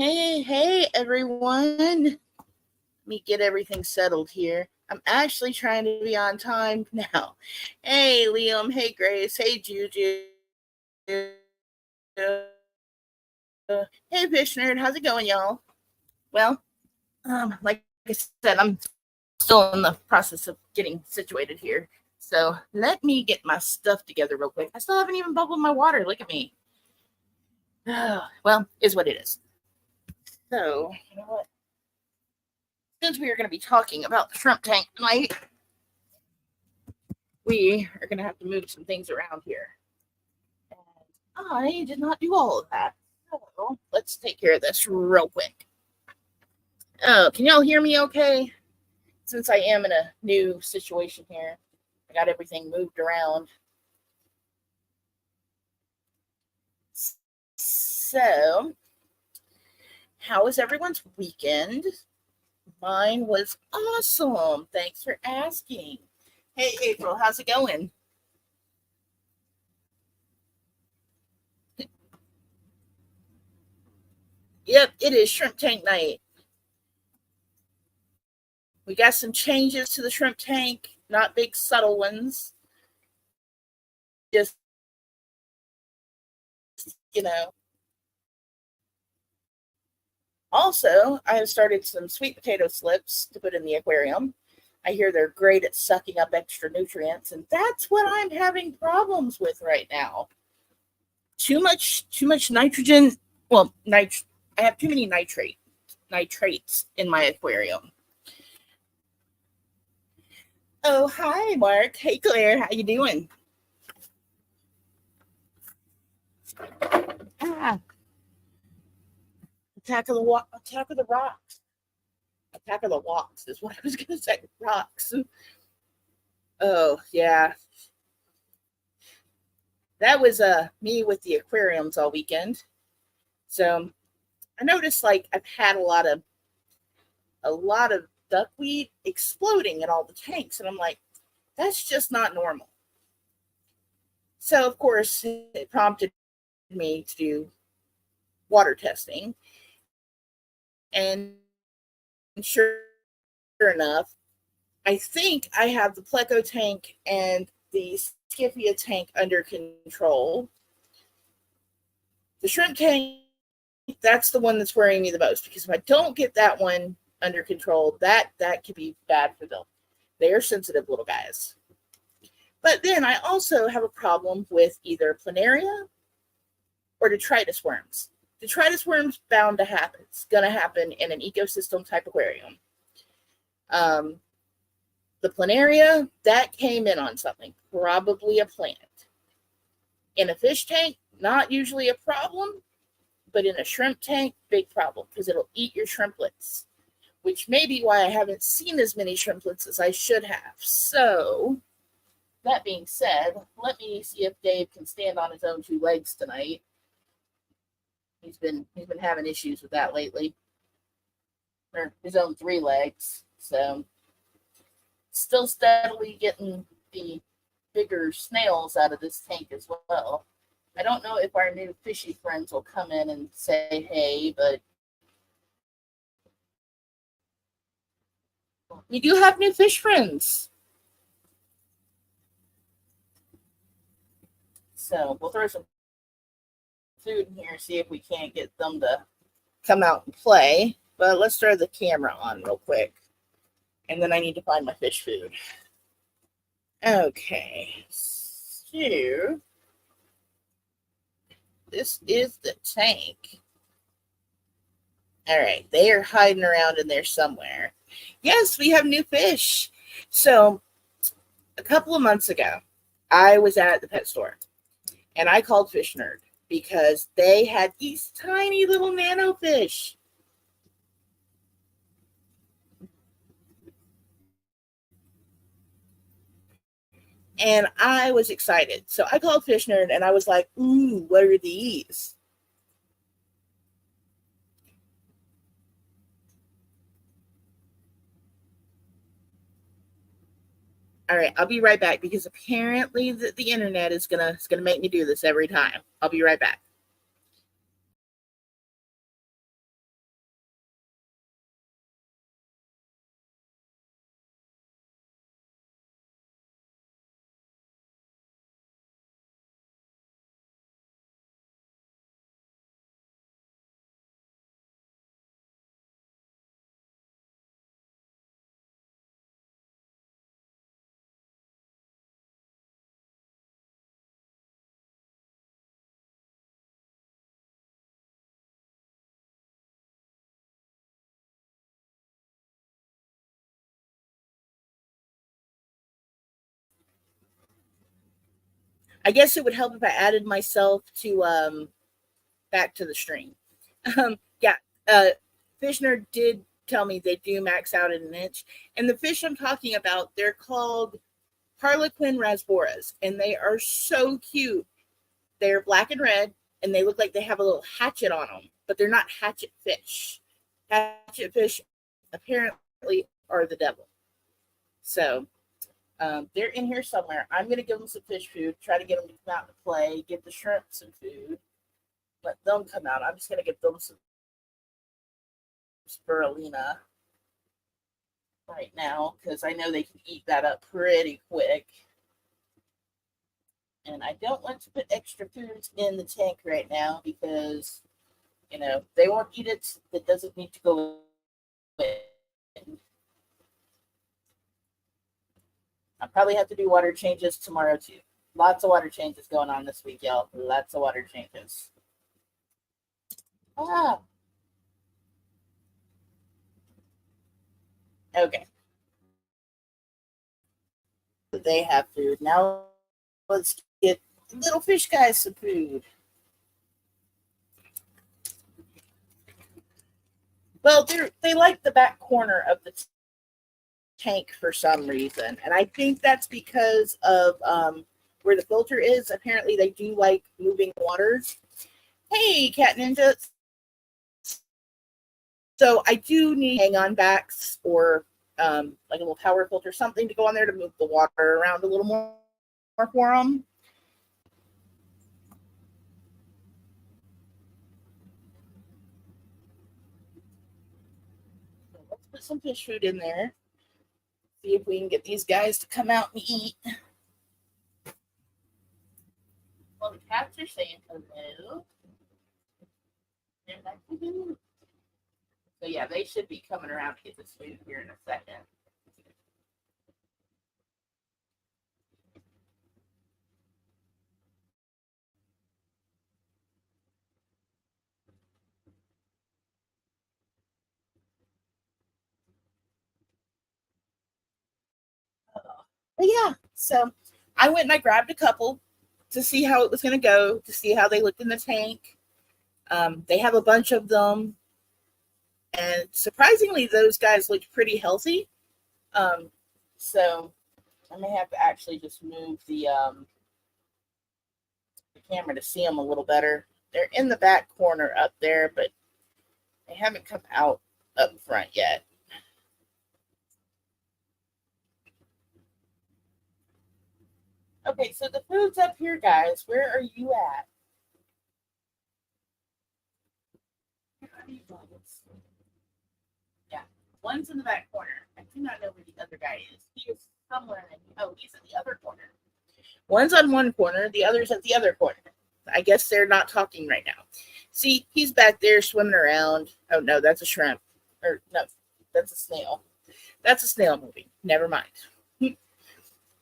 Hey, everyone. Let me get everything settled here. I'm actually trying to be on time now. Hey, Liam. Hey, Grace. Hey, Juju. Hey, Fish Nerd. How's it going, y'all? Well, like I said, I'm still in the process of getting situated here. So let me get my stuff together real quick. I still haven't even bubbled my water. Look at me. Well, is what it is. So, you know what? Since we are going to be talking about the shrimp tank tonight, we are going to have to move some things around here. And I did not do all of that. So let's take care of this real quick. Oh, can y'all hear me okay? Since I am in a new situation here, I got everything moved around. So, how was everyone's weekend? Mine was awesome. Thanks for asking. Hey, April, how's it going? Yep, it is shrimp tank night. We got some changes to the shrimp tank, not big subtle ones. Just, you know. Also, I have started some sweet potato slips to put in the aquarium. I hear they're great at sucking up extra nutrients, and that's what I'm having problems with right now. Too much nitrogen. Well, I have too many nitrates in my aquarium. Oh, hi, Mark. Hey, Claire. How you doing? Ah, attack of the rocks. Attack of the Walks is what I was going to say. Rocks. Oh, yeah. That was me with the aquariums all weekend. So I noticed like I've had a lot of duckweed exploding in all the tanks, and I'm like, that's just not normal. So of course it prompted me to do water testing, and sure enough, I think I have the pleco tank and the Skiffia tank under control. The shrimp tank, that's the one that's worrying me the most, because if I don't get that one under control, that could be bad for them. They are sensitive little guys. But then I also have a problem with either planaria or detritus worms. Detritus worms bound to happen. It's going to happen in an ecosystem type aquarium. Um, the planaria, that came in on something, probably a plant. In a fish tank, not usually a problem, but in a shrimp tank, big problem, because it'll eat your shrimplets, which may be why I haven't seen as many shrimplets as I should have. So, that being said, let me see if Dave can stand on his own two legs tonight. He's been having issues with that lately, or his own three legs. So, still steadily getting the bigger snails out of this tank as well. I don't know if our new fishy friends will come in and say hey, but we do have new fish friends. So we'll throw some food in here, see if we can't get them to come out and play. But let's throw the camera on real quick. And then I need to find my fish food. Okay. So this is the tank. All right. They are hiding around in there somewhere. Yes, we have new fish. So a couple of months ago, I was at the pet store and I called Fish Nerd because they had these tiny little nano fish. And I was excited. So I called Fish Nerd and I was like, ooh, what are these? All right, I'll be right back because apparently the internet is gonna make me do this every time. I'll be right back. I guess it would help if I added myself to back to the stream. Yeah, uh, Fishner did tell me they do max out at an inch, and the fish I'm talking about, they're called Harlequin rasboras, and they are so cute. They're black and red, and they look like they have a little hatchet on them, but they're not hatchet fish. Hatchet fish apparently are the devil. So they're in here somewhere. I'm going to give them some fish food, try to get them to come out and play, give the shrimp some food, let them come out. I'm just going to give them some spirulina right now because I know they can eat that up pretty quick. And I don't want to put extra foods in the tank right now because, they won't eat it. That doesn't need to go in. I'll probably have to do water changes tomorrow too. Lots of water changes going on this week, y'all. Lots of water changes. Okay. They have food. Now let's get little fish guys some food. Well, they like the back corner of the tank for some reason, and I think that's because of where the filter is. Apparently, they do like moving waters. Hey, Cat Ninja. So I do need hang-on backs or like a little power filter, something to go on there to move the water around a little more for them. So let's put some fish food in there. See if we can get these guys to come out and eat. Well, the cats are saying hello. So yeah, they should be coming around to get this food here in a second. But yeah, so I went and I grabbed a couple to see how it was going to go, to see how they looked in the tank. They have a bunch of them, and surprisingly, those guys looked pretty healthy. So I may have to actually just move the camera to see them a little better. They're in the back corner up there, but they haven't come out up front yet. Okay, so the food's up here, guys. Where are you at? Yeah, one's in the back corner. I do not know where the other guy is. He is somewhere he's in the other corner. One's on one corner, the other's at the other corner. I guess they're not talking right now. See, he's back there swimming around. Oh no, that's a shrimp. Or no, that's a snail. That's a snail moving. Never mind.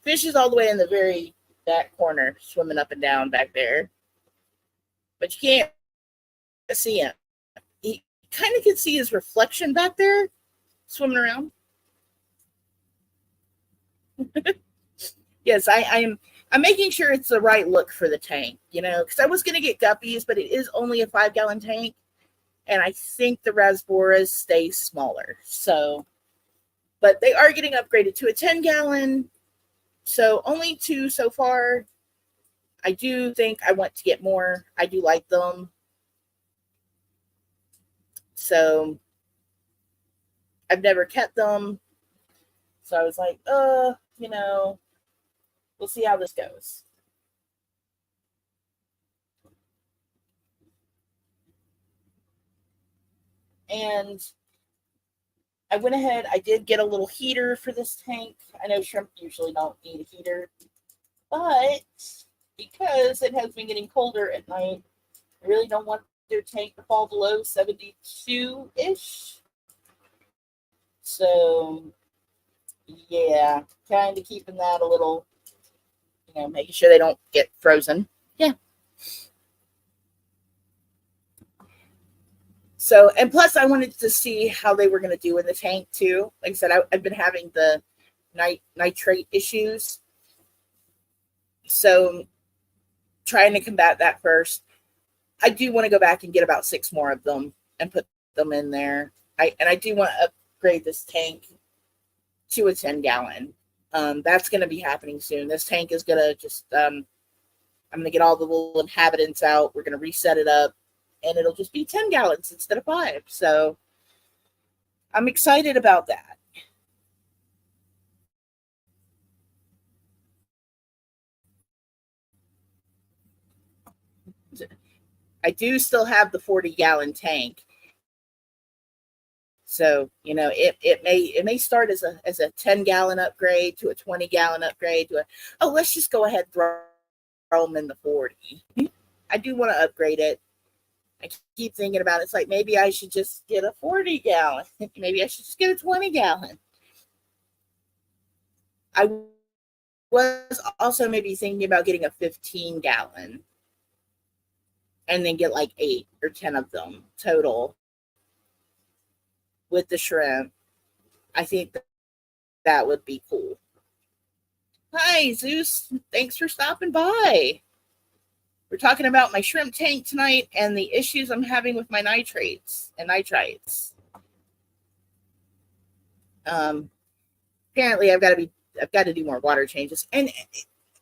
Fish is all the way in the very back corner, swimming up and down back there. But you can't see him. He kind of can see his reflection back there, swimming around. Yes, I'm making sure it's the right look for the tank, because I was going to get guppies, but it is only a 5-gallon tank, and I think the rasboras stay smaller. So, but they are getting upgraded to a 10-gallon, so only 2 so far. I do think I want to get more. I do like them. So, I've never kept them. So I was like, we'll see how this goes. And I went ahead, I did get a little heater for this tank. I know shrimp usually don't need a heater, but because it has been getting colder at night, I really don't want their tank to fall below 72-ish. So, yeah, kind of keeping that a little, making sure they don't get frozen. Yeah. So, and plus I wanted to see how they were going to do in the tank too. Like I said, I've been having the nitrate issues. So trying to combat that first. I do want to go back and get about 6 more of them and put them in there. I do want to upgrade this tank to a 10-gallon. That's going to be happening soon. This tank is going to just I'm going to get all the little inhabitants out. We're going to reset it up, and it'll just be 10 gallons instead of 5. So I'm excited about that. I do still have the 40-gallon tank. So, it may start as a 10-gallon upgrade to a 20-gallon upgrade to let's just go ahead and throw them in the 40. I do want to upgrade it. I keep thinking about it. It's like maybe I should just get a 40-gallon. Maybe I should just get a 20-gallon. I was also maybe thinking about getting a 15-gallon and then get like 8 or 10 of them total with the shrimp. I think that would be cool. Hi, Zeus. Thanks for stopping by. We're talking about my shrimp tank tonight and the issues I'm having with my nitrates and nitrites. Apparently, I've got to do more water changes. And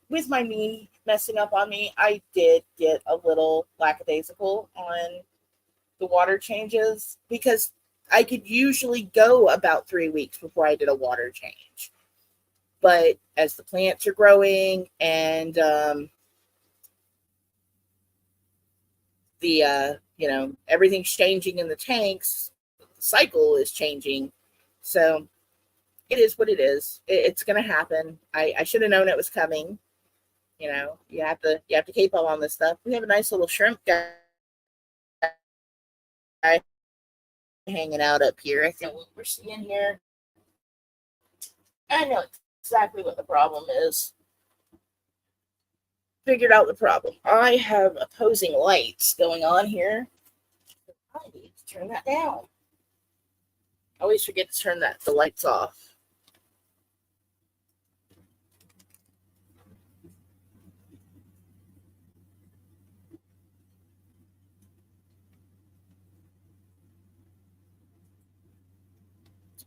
with my knee messing up on me, I did get a little lackadaisical on the water changes because I could usually go about 3 weeks before I did a water change. But as the plants are growing and everything's changing in the tanks, the cycle is changing. So it is what it is. It's going to happen. I should have known it was coming. You have to keep up on this stuff. We have a nice little shrimp guy hanging out up here. I think what we're seeing here. I know exactly what the problem is. Figured out the problem. I have opposing lights going on here. I need to turn that down. I always forget to turn the lights off.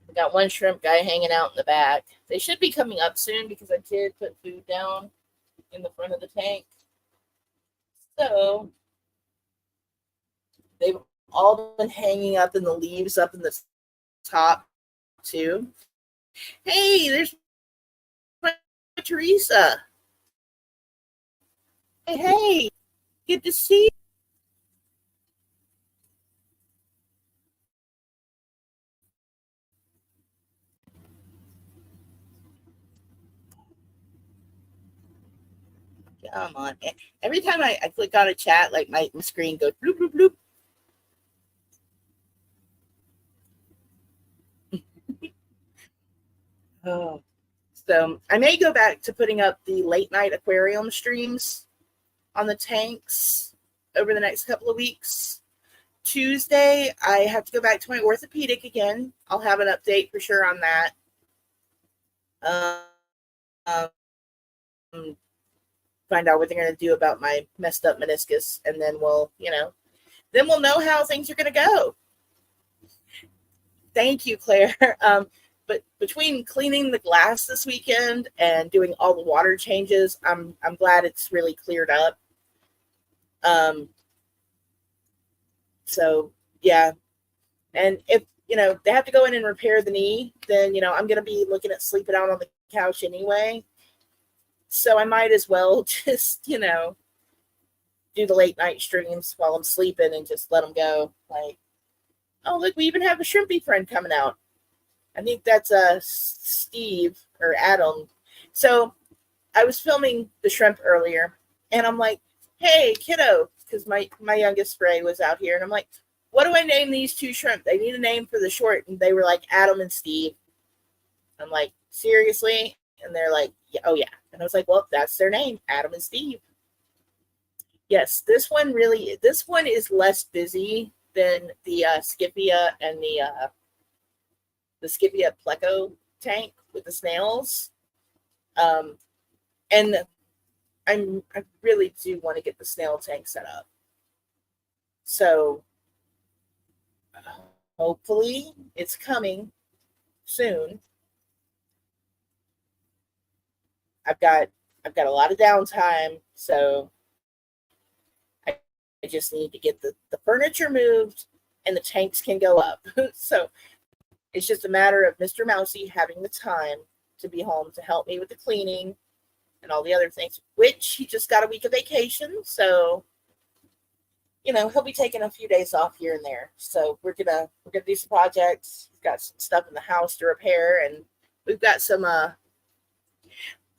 We got one shrimp guy hanging out in the back. They should be coming up soon because I did put food down in the front of the tank. So they've all been hanging up in the leaves up in the top too. Hey, there's my Teresa. Hey, good to see you. Come on. Every time I click on a chat, like my screen goes bloop, bloop, bloop. Oh. So I may go back to putting up the late night aquarium streams on the tanks over the next couple of weeks. Tuesday, I have to go back to my orthopedic again. I'll have an update for sure on that. Find out what they're going to do about my messed up meniscus, and then we'll know how things are going to go. Thank you, Claire. But between cleaning the glass this weekend and doing all the water changes, I'm glad it's really cleared up. So yeah, and if they have to go in and repair the knee, then I'm going to be looking at sleeping out on the couch anyway. So I might as well just do the late night streams while I'm sleeping and just let them go. Like, oh look, we even have a shrimpy friend coming out. I think that's Steve or Adam. So I was filming the shrimp earlier, and I'm like, hey, kiddo, because my youngest Ray was out here, and I'm like, what do I name these 2 shrimp? They need a name for the short. And they were like, Adam and Steve. I'm like, seriously? And they're like, yeah, oh, yeah. And I was like, well, that's their name, Adam and Steve. Yes, this one is less busy than the Scipia and the Scipia pleco tank with the snails. And I really do want to get the snail tank set up. So hopefully it's coming soon. I've got I've got a lot of downtime, so I, I just need to get the furniture moved and the tanks can go up. So it's just a matter of Mr. Mousy having the time to be home to help me with the cleaning and all the other things, which he just got a week of vacation. So, he'll be taking a few days off here and there. So we're gonna do some projects. We've got some stuff in the house to repair, and we've got some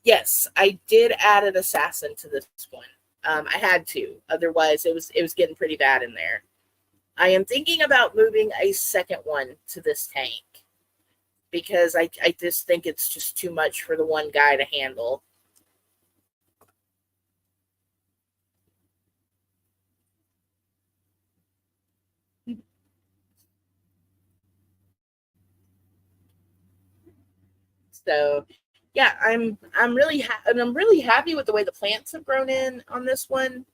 yes, I did add an assassin to this one. I had to, otherwise it was getting pretty bad in there. I am thinking about moving a second one to this tank because I just think it's just too much for the one guy to handle. So yeah, I'm really happy with the way the plants have grown in on this one.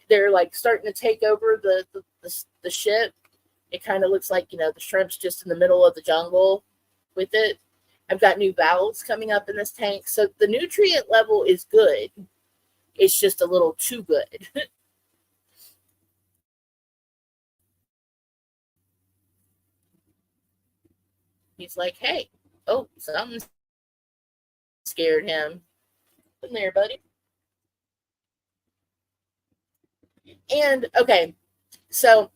They're like starting to take over the ship. It kind of looks like the shrimp's just in the middle of the jungle with it. I've got new valves coming up in this tank, so the nutrient level is good. It's just a little too good. He's like, hey, oh, something scared him. Come there, buddy. And okay, so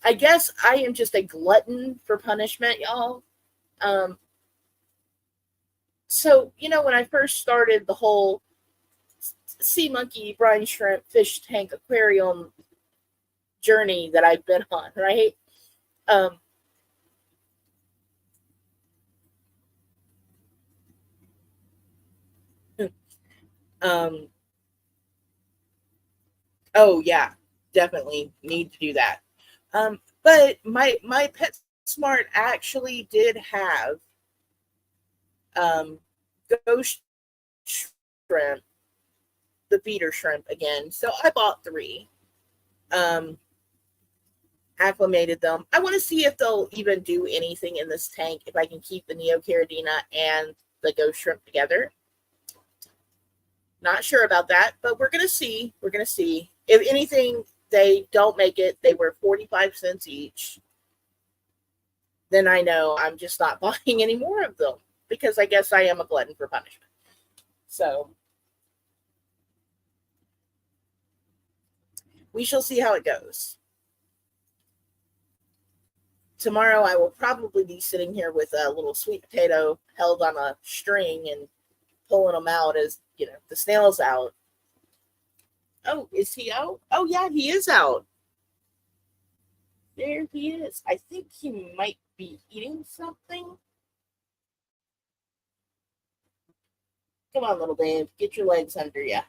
I guess I am just a glutton for punishment, y'all. Um, so when I first started the whole sea monkey, brine shrimp, fish tank aquarium journey that I've been on, right? Um, um, oh yeah, definitely need to do that. But my Pet Smart actually did have um, ghost shrimp, the feeder shrimp again. So I bought three. Um, Acclimated them. I want to see if they'll even do anything in this tank if I can keep the Neocaridina and the ghost shrimp together. Not sure about that, but we're gonna see. We're gonna see. If anything, they don't make it. They were 45 cents each. Then I know I'm just not buying any more of them because I guess I am a glutton for punishment. So we shall see how it goes. Tomorrow I will probably be sitting here with a little sweet potato held on a string and pulling them out as the snail's out. Oh, is he out? Oh yeah, he is out. There he is. I think he might be eating something. Come on, little Dave, get your legs under you.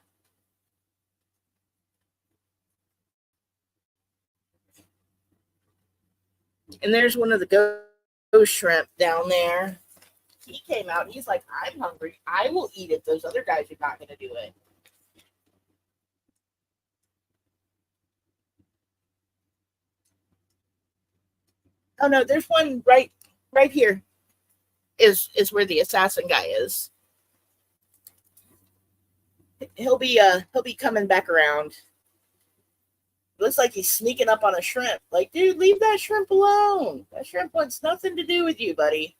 And there's one of the ghost shrimp down there. He came out. He's like, I'm hungry. I will eat it. Those other guys are not going to do it. Oh no, there's one right here. Is where the assassin guy is. He'll be coming back around. Looks like he's sneaking up on a shrimp. Like, dude, leave that shrimp alone. That shrimp wants nothing to do with you, buddy.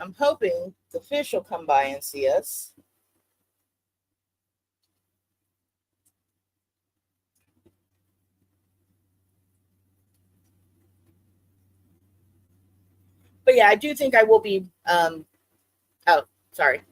I'm hoping the fish will come by and see us. But yeah, I do think I will be. Oh, sorry.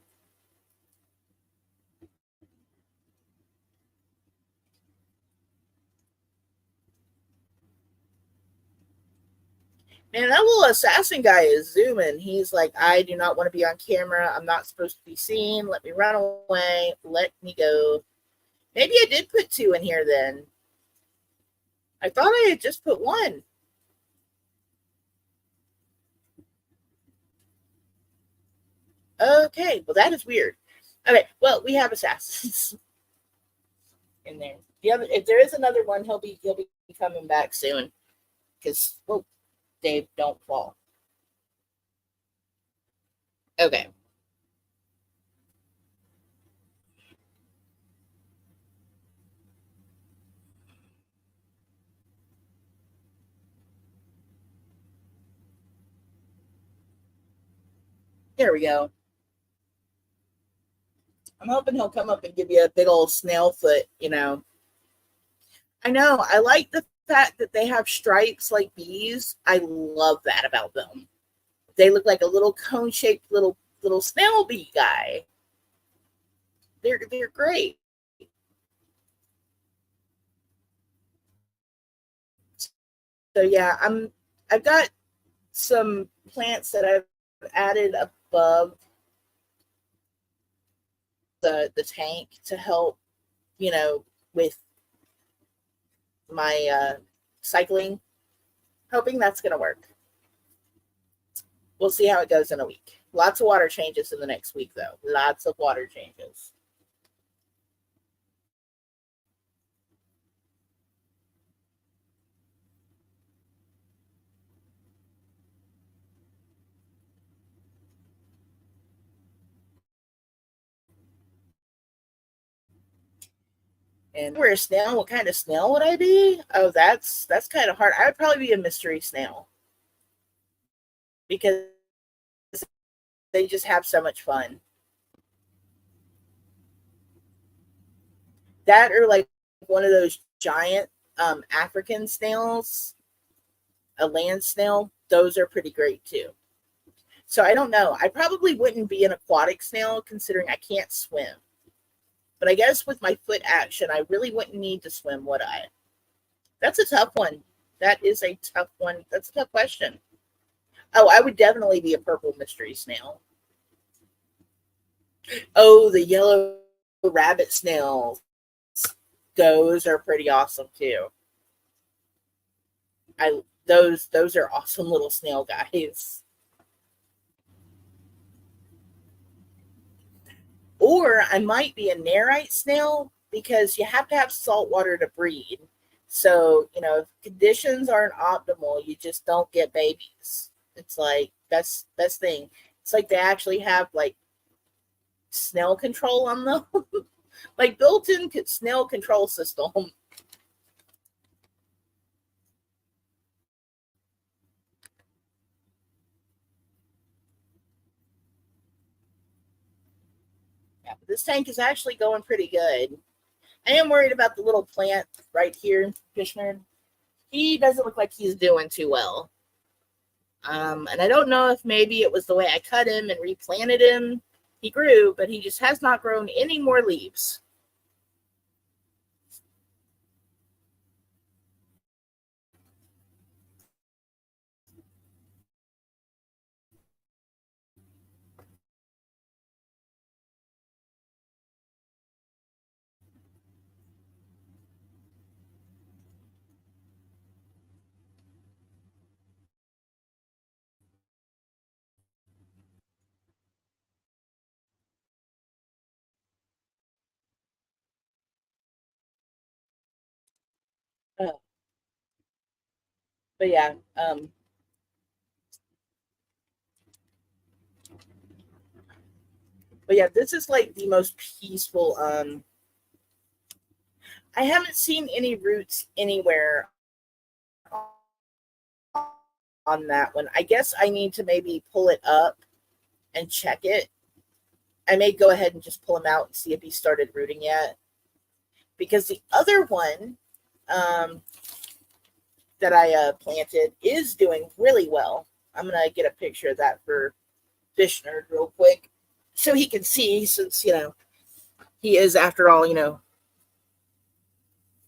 Man, that little assassin guy is zooming. He's like, I do not want to be on camera. I'm not supposed to be seen. Let me run away. Let me go. Maybe I did put two in here then. I thought I had just put one. Okay, well that is weird. Okay, well we have assassins in there. The other, if there is another one, he'll be coming back soon. Because well, Dave, don't fall. Okay, there we go. I'm hoping he'll come up and give you a big old snail foot. I know. I like the fact that they have stripes like bees. I love that about them. They look like a little cone shaped little snail bee guy. They're great. So yeah, I've got some plants that I've added above the tank to help, with my cycling. Hoping that's gonna work. We'll see how it goes in a week. Lots of water changes in the next week though. Lots of water changes. And we're a snail. What kind of snail would I be? Oh, that's kind of hard. I would probably be a mystery snail because they just have so much fun. That or like one of those giant African snails, a land snail. Those are pretty great too. So I don't know. I probably wouldn't be an aquatic snail considering I can't swim. But I guess with my foot action, I really wouldn't need to swim, would I? That's a tough one. That is a tough one. That's a tough question. Oh, I would definitely be a purple mystery snail. Oh, the yellow rabbit snails. Those are pretty awesome too. I those are awesome little snail guys. Or I might be a narite snail because you have to have salt water to breed. So, if conditions aren't optimal, you just don't get babies. It's like best thing. It's like they actually have like snail control on them, like built-in snail control system. Yeah, but this tank is actually going pretty good. I am worried about the little plant right here, Fishner. He doesn't look like he's doing too well. And I don't know if maybe it was the way I cut him and replanted him. He grew, but he just has not grown any more leaves. Uh, but yeah, this is like the most peaceful. I haven't seen any roots anywhere on that one. I guess I need to maybe pull it up and check it. I may go ahead and just pull him out and see if he started rooting yet. Because the other one um, that I planted is doing really well. I'm gonna get a picture of that for Fish Nerd real quick so he can see. Since he is, after all,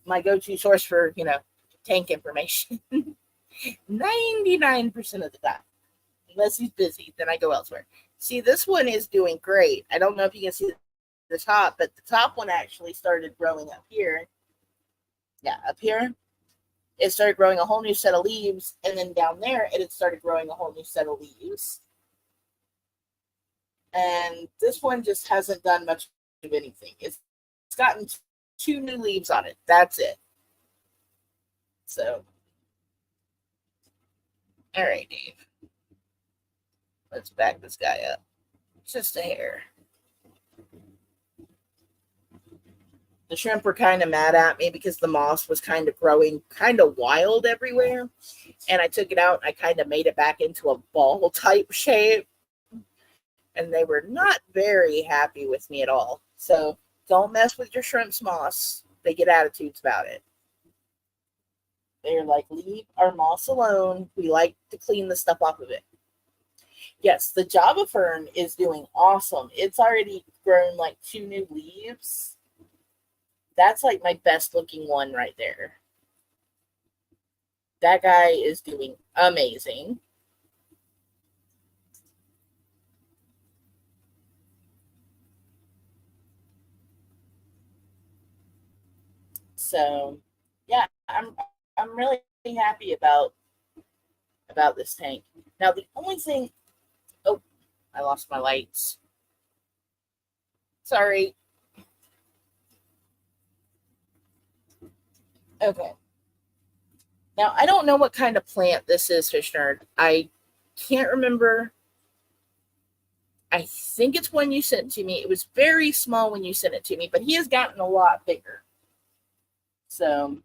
my go-to source for tank information. 99% of the time, unless he's busy, then I go elsewhere. See, this one is doing great. I don't know if you can see the top, but the top one actually started growing up here. Yeah, up here it started growing a whole new set of leaves, and then down there it had started growing a whole new set of leaves. and this one just hasn't done much of anything. It's gotten two new leaves on it. That's it. So, all right, Dave. Let's back this guy up. Just a hair. The shrimp were kind of mad at me because the moss was kind of growing kind of wild everywhere. And I took it out and I kind of made it back into a ball type shape. And they were not very happy with me at all. So don't mess with your shrimp's moss. They get attitudes about it. They're like, leave our moss alone. We like to clean the stuff off of it. Yes, the Java fern is doing awesome. It's already grown like two new leaves. That's like my best looking one right there. That guy is doing amazing. So, yeah, I'm really happy about this tank. Now, the only thing, oh, I lost my lights. Sorry. Okay. Now, I don't know what kind of plant this is, Fish Nerd. I can't remember. I think it's one you sent to me. It was very small when you sent it to me, but he has gotten a lot bigger. So,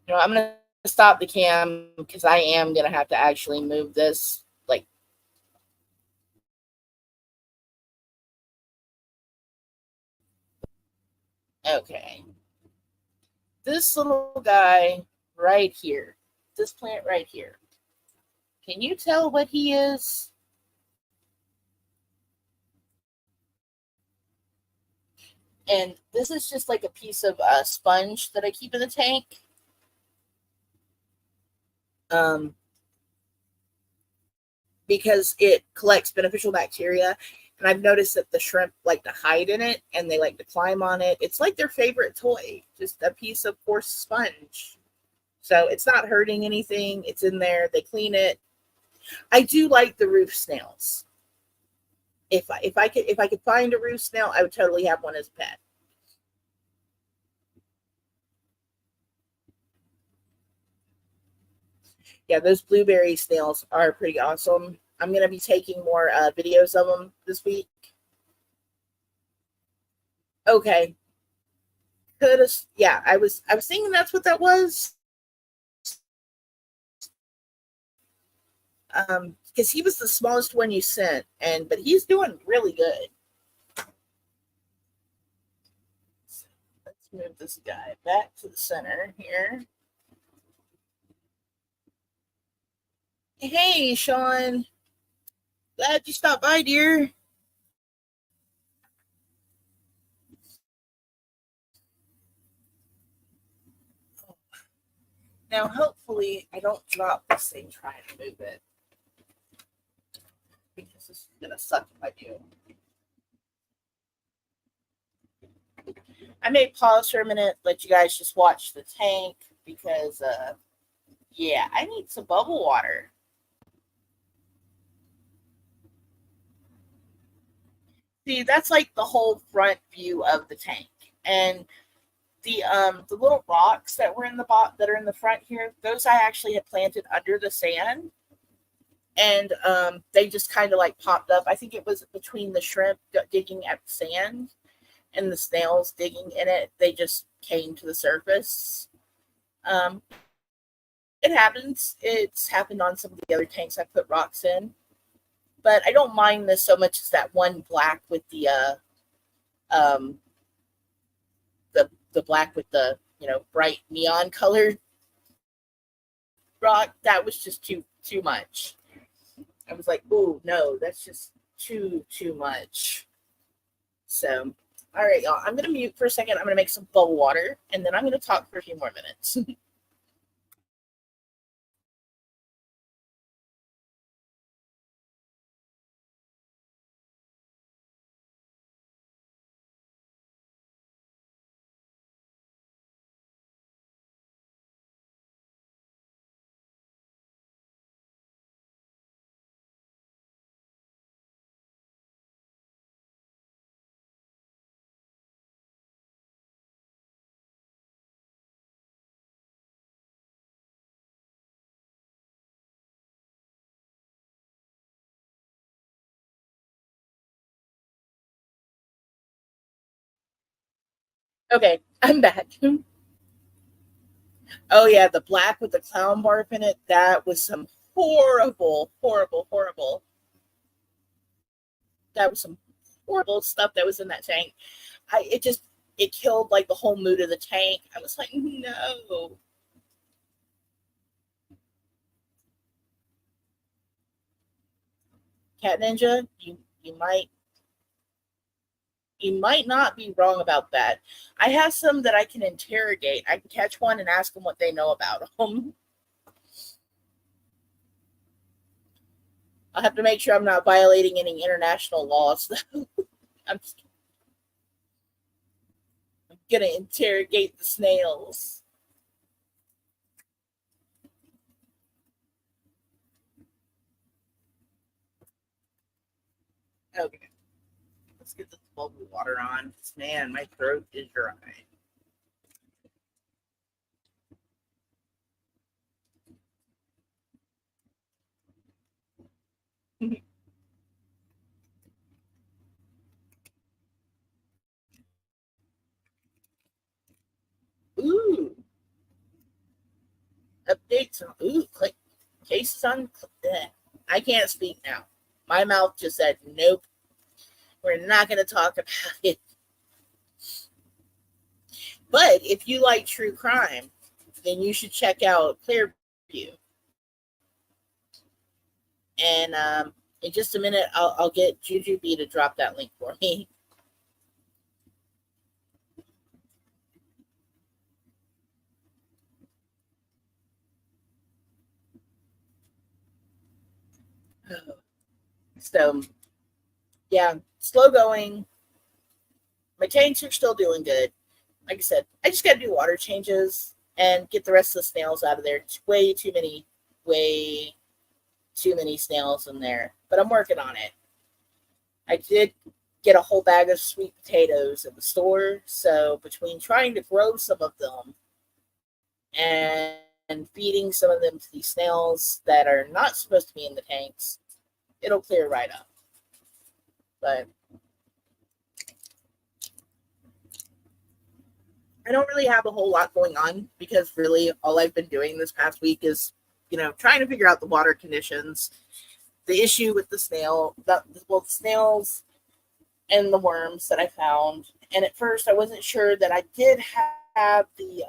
I'm going to stop the cam because I am going to have to actually move this. Like, okay. This little guy right here, this plant right here. Can you tell what he is? And this is just like a piece of sponge that I keep in the tank. Um, because it collects beneficial bacteria. And I've noticed that the shrimp like to hide in it and they like to climb on it. It's like their favorite toy, just a piece of coarse sponge. So it's not hurting anything. It's in there. They clean it. I do like the roof snails. If I could find a roof snail, I would totally have one as a pet. Yeah, those blueberry snails are pretty awesome. I'm gonna be taking more videos of them this week. Okay, could have. Yeah, I was thinking that's what that was. Because he was the smallest one you sent, but he's doing really good. So let's move this guy back to the center here. Hey, Sean, glad you stopped by, dear. Now, hopefully, I don't drop this thing trying to move it because this is gonna suck if I do. I may pause for a minute, let you guys just watch the tank because, yeah, I need some bubble water. See, that's like the whole front view of the tank, and the little rocks that were in the that are in the front here, those I actually had planted under the sand, and they just kind of like popped up. I think it was between the shrimp digging at the sand and the snails digging in it. They just came to the surface. Um, it happens. It's happened on some of the other tanks I put rocks in, but I don't mind this so much as that one black with um the black with the bright neon colored rock. That was just too much. I was like, oh no, that's just too much. So, all right, y'all. I'm gonna mute for a second. I'm gonna make some bubble water, and then I'm gonna talk for a few more minutes. Okay, I'm back. Oh yeah, the black with the clown barf in it. That was some horrible, horrible, horrible. That was some horrible stuff that was in that tank. It killed like the whole mood of the tank. I was like, no. Cat Ninja, you might not be wrong about that. I have some that I can interrogate. I can catch one and ask them what they know about them. I'll have to make sure I'm not violating any international laws. I'm gonna interrogate the snails. Okay, let's get this bubble water on. Man, my throat is dry. Ooh, updates on click cases on. I can't speak now. My mouth just said nope. We're not going to talk about it. But if you like true crime, then you should check out Clearview. And in just a minute, I'll get Jujubee to drop that link for me. So, yeah, slow going. My tanks are still doing good. Like I said, I just got to do water changes and get the rest of the snails out of there. It's way too many snails in there. But I'm working on it. I did get a whole bag of sweet potatoes at the store. So between trying to grow some of them and feeding some of them to these snails that are not supposed to be in the tanks, it'll clear right up. But I don't really have a whole lot going on because really all I've been doing this past week is, trying to figure out the water conditions, the issue with the snails and the worms that I found. And at first I wasn't sure that I did have the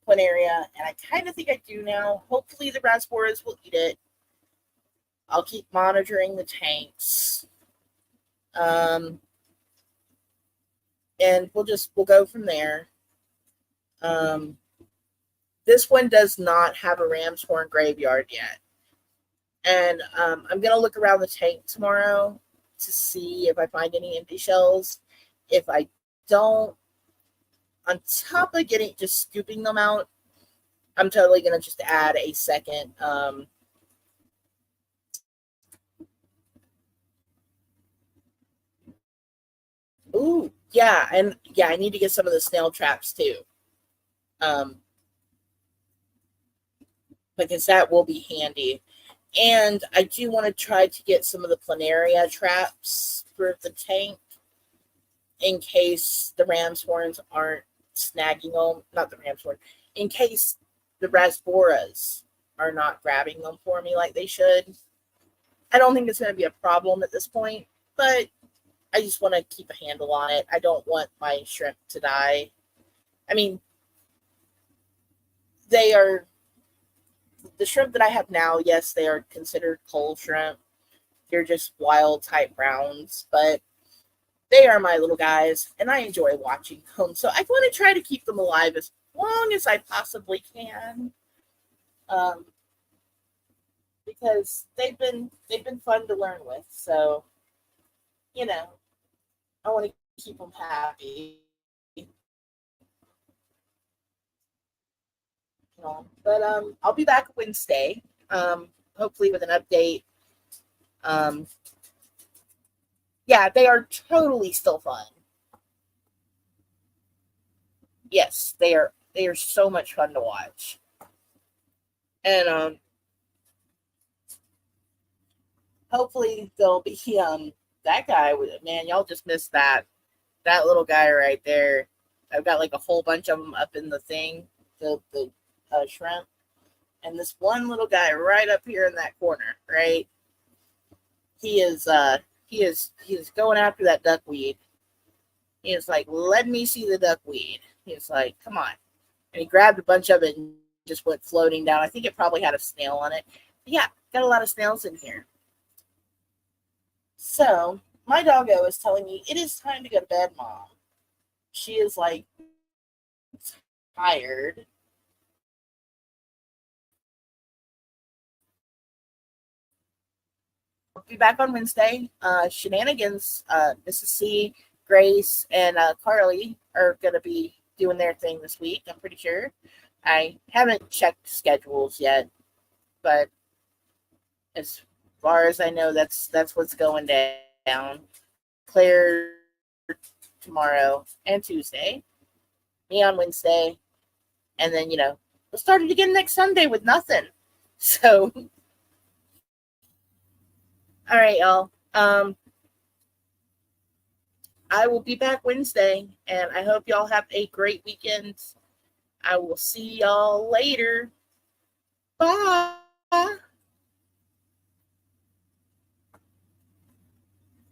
planaria, and I kind of think I do now. Hopefully the rasboras will eat it. I'll keep monitoring the tanks. Um, and we'll go from there. Um, this one does not have a ram's horn graveyard yet. And I'm going to look around the tank tomorrow to see if I find any empty shells. If I don't, on top of just scooping them out, I'm totally going to just add a second ooh, yeah, and yeah, I need to get some of the snail traps too. Um, because that will be handy. And I do want to try to get some of the planaria traps for the tank in case the ram's horns aren't snagging them. Not the ram's horn. In case the rasboras are not grabbing them for me like they should. I don't think it's going to be a problem at this point, but I just want to keep a handle on it. I don't want my shrimp to die. I mean, they are the shrimp that I have now. Yes, they are considered coal shrimp. They're just wild type browns, but they are my little guys, and I enjoy watching them. So I want to try to keep them alive as long as I possibly can, um, because they've been fun to learn with. So you know, I want to keep them happy. But I'll be back Wednesday, hopefully with an update. Um, yeah, they are totally still fun. Yes, they are. They are so much fun to watch. And hopefully they'll be that guy. Man, y'all just missed that. that little guy right there. I've got like a whole bunch of them up in the thing, the shrimp, and this one little guy right up here in that corner, right? He is he is going after that duckweed. He is like, let me see the duckweed. He's like, come on, and he grabbed a bunch of it and just went floating down. I think it probably had a snail on it. Yeah, got a lot of snails in here. So my doggo is telling me it is time to go to bed, Mom. She is like tired. I'll be back on Wednesday. Shenanigans, Mrs. C, Grace, and Carly are going to be doing their thing this week, I'm pretty sure. I haven't checked schedules yet, but as far as I know, that's what's going down. Claire tomorrow and Tuesday, me on Wednesday, and then we'll start it again next Sunday with nothing. So, all right, y'all. I will be back Wednesday, and I hope y'all have a great weekend. I will see y'all later. Bye.